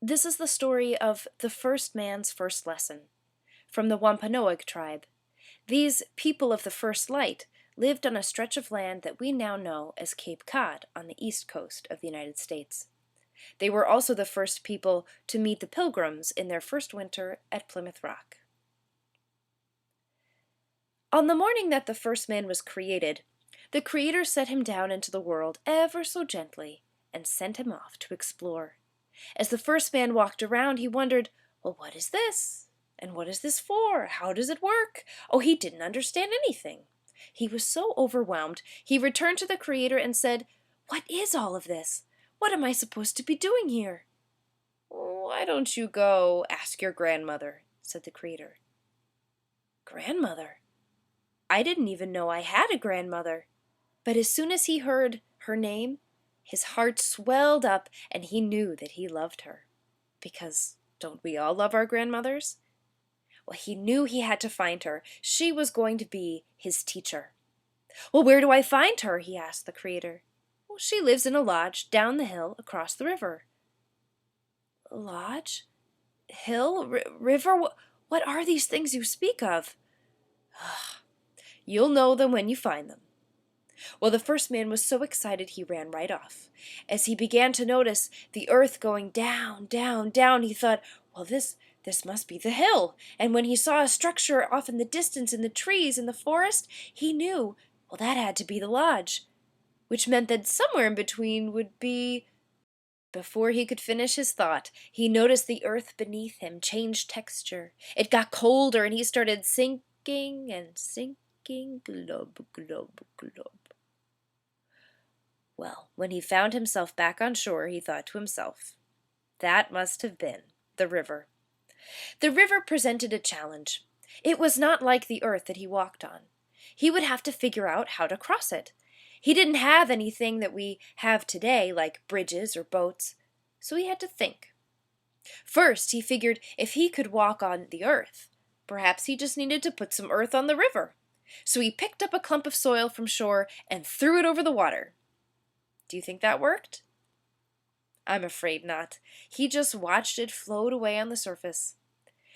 This is the story of the first man's first lesson, from the Wampanoag tribe. These people of the first light lived on a stretch of land that we now know as Cape Cod on the east coast of the United States. They were also the first people to meet the Pilgrims in their first winter at Plymouth Rock. On the morning that the first man was created, the Creator set him down into the world ever so gently and sent him off to explore. As the first man walked around, he wondered, well, what is this? And what is this for? How does it work? Oh, he didn't understand anything. He was so overwhelmed, he returned to the Creator and said, what is all of this? What am I supposed to be doing here? Why don't you go ask your grandmother, said the Creator. Grandmother? I didn't even know I had a grandmother. But as soon as he heard her name, his heart swelled up and he knew that he loved her. Because don't we all love our grandmothers? Well, he knew he had to find her. She was going to be his teacher. Well, where do I find her? He asked the Creator. Well, she lives in a lodge down the hill across the river. Lodge? Hill? River? What are these things you speak of? You'll know them when you find them. Well, the first man was so excited he ran right off. As he began to notice the earth going down, down, down, he thought, well, this must be the hill. And when he saw a structure off in the distance in the trees in the forest, he knew, well, that had to be the lodge, which meant that somewhere in between would be... Before he could finish his thought, he noticed the earth beneath him change texture. It got colder, and he started sinking and sinking, glub, glub, glub. Well, when he found himself back on shore, he thought to himself, that must have been the river. The river presented a challenge. It was not like the earth that he walked on. He would have to figure out how to cross it. He didn't have anything that we have today, like bridges or boats, so he had to think. First, he figured if he could walk on the earth, perhaps he just needed to put some earth on the river. So he picked up a clump of soil from shore and threw it over the water. Do you think that worked? I'm afraid not. He just watched it float away on the surface.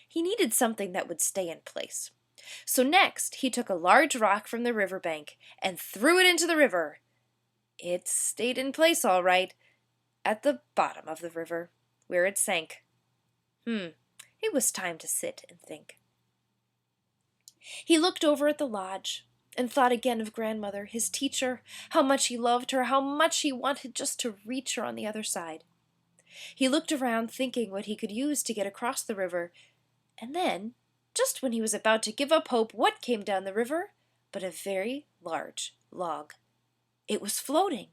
He needed something that would stay in place. So next, he took a large rock from the riverbank and threw it into the river. It stayed in place all right, at the bottom of the river, where it sank. It was time to sit and think. He looked over at the lodge and thought again of grandmother, his teacher, how much he loved her, how much he wanted just to reach her on the other side. He looked around thinking what he could use to get across the river, and then, just when he was about to give up hope, what came down the river but a very large log. It was floating.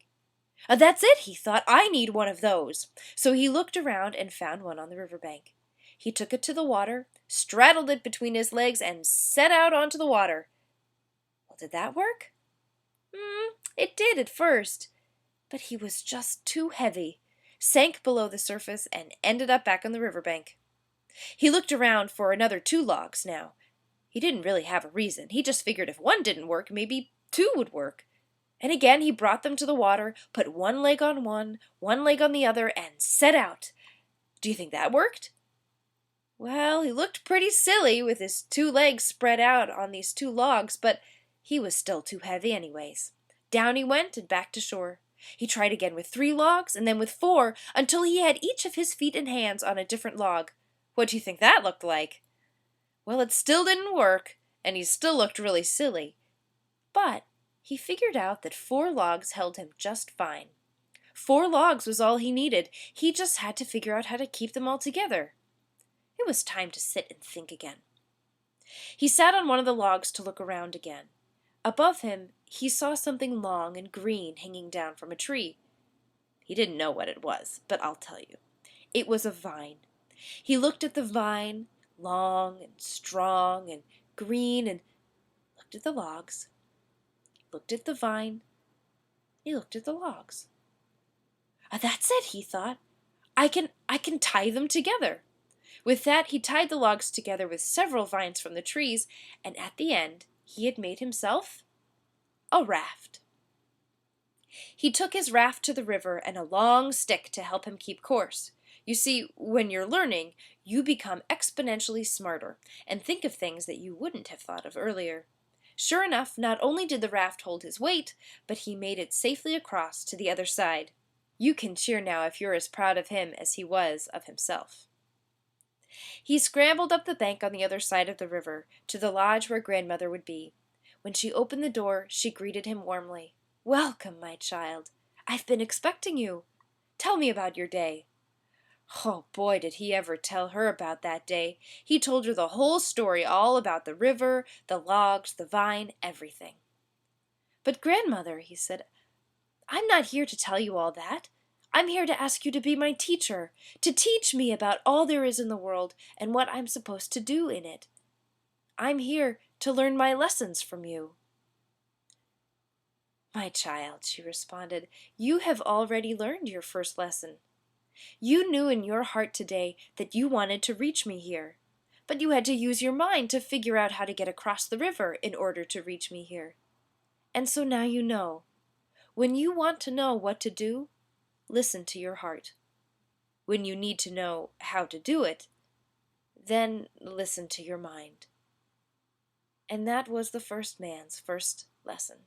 That's it, he thought. I need one of those. So he looked around and found one on the riverbank. He took it to the water, straddled it between his legs, and set out onto the water. Well, did that work? It did at first, but he was just too heavy, sank below the surface, and ended up back on the riverbank. He looked around for another 2 logs now. He didn't really have a reason. He just figured if one didn't work, maybe 2 would work. And again he brought them to the water, put one leg on one leg on the other, and set out. Do you think that worked? Well, he looked pretty silly with his 2 legs spread out on these 2 logs, but he was still too heavy anyways. Down he went and back to shore. He tried again with 3 logs, and then with 4, until he had each of his feet and hands on a different log. What do you think that looked like? Well, it still didn't work, and he still looked really silly. But he figured out that 4 logs held him just fine. 4 logs was all he needed. He just had to figure out how to keep them all together. It was time to sit and think again. He sat on one of the logs to look around again. Above him, he saw something long and green hanging down from a tree. He didn't know what it was, but I'll tell you. It was a vine. He looked at the vine, long and strong and green, and looked at the logs, looked at the vine, he looked at the logs. That's it, he thought. I can tie them together. With that, he tied the logs together with several vines from the trees, and at the end, he had made himself a raft. He took his raft to the river and a long stick to help him keep course. You see, when you're learning, you become exponentially smarter and think of things that you wouldn't have thought of earlier. Sure enough, not only did the raft hold his weight, but he made it safely across to the other side. You can cheer now if you're as proud of him as he was of himself. He scrambled up the bank on the other side of the river, to the lodge where grandmother would be. When she opened the door, she greeted him warmly. "Welcome, my child. I've been expecting you. Tell me about your day." Oh boy, did he ever tell her about that day. He told her the whole story, all about the river, the logs, the vine, everything. "But grandmother," he said, "I'm not here to tell you all that. I'm here to ask you to be my teacher, to teach me about all there is in the world and what I'm supposed to do in it. I'm here to learn my lessons from you." "My child," she responded, "you have already learned your first lesson. You knew in your heart today that you wanted to reach me here, but you had to use your mind to figure out how to get across the river in order to reach me here. And so now you know. When you want to know what to do, listen to your heart. When you need to know how to do it, then listen to your mind." And that was the first man's first lesson.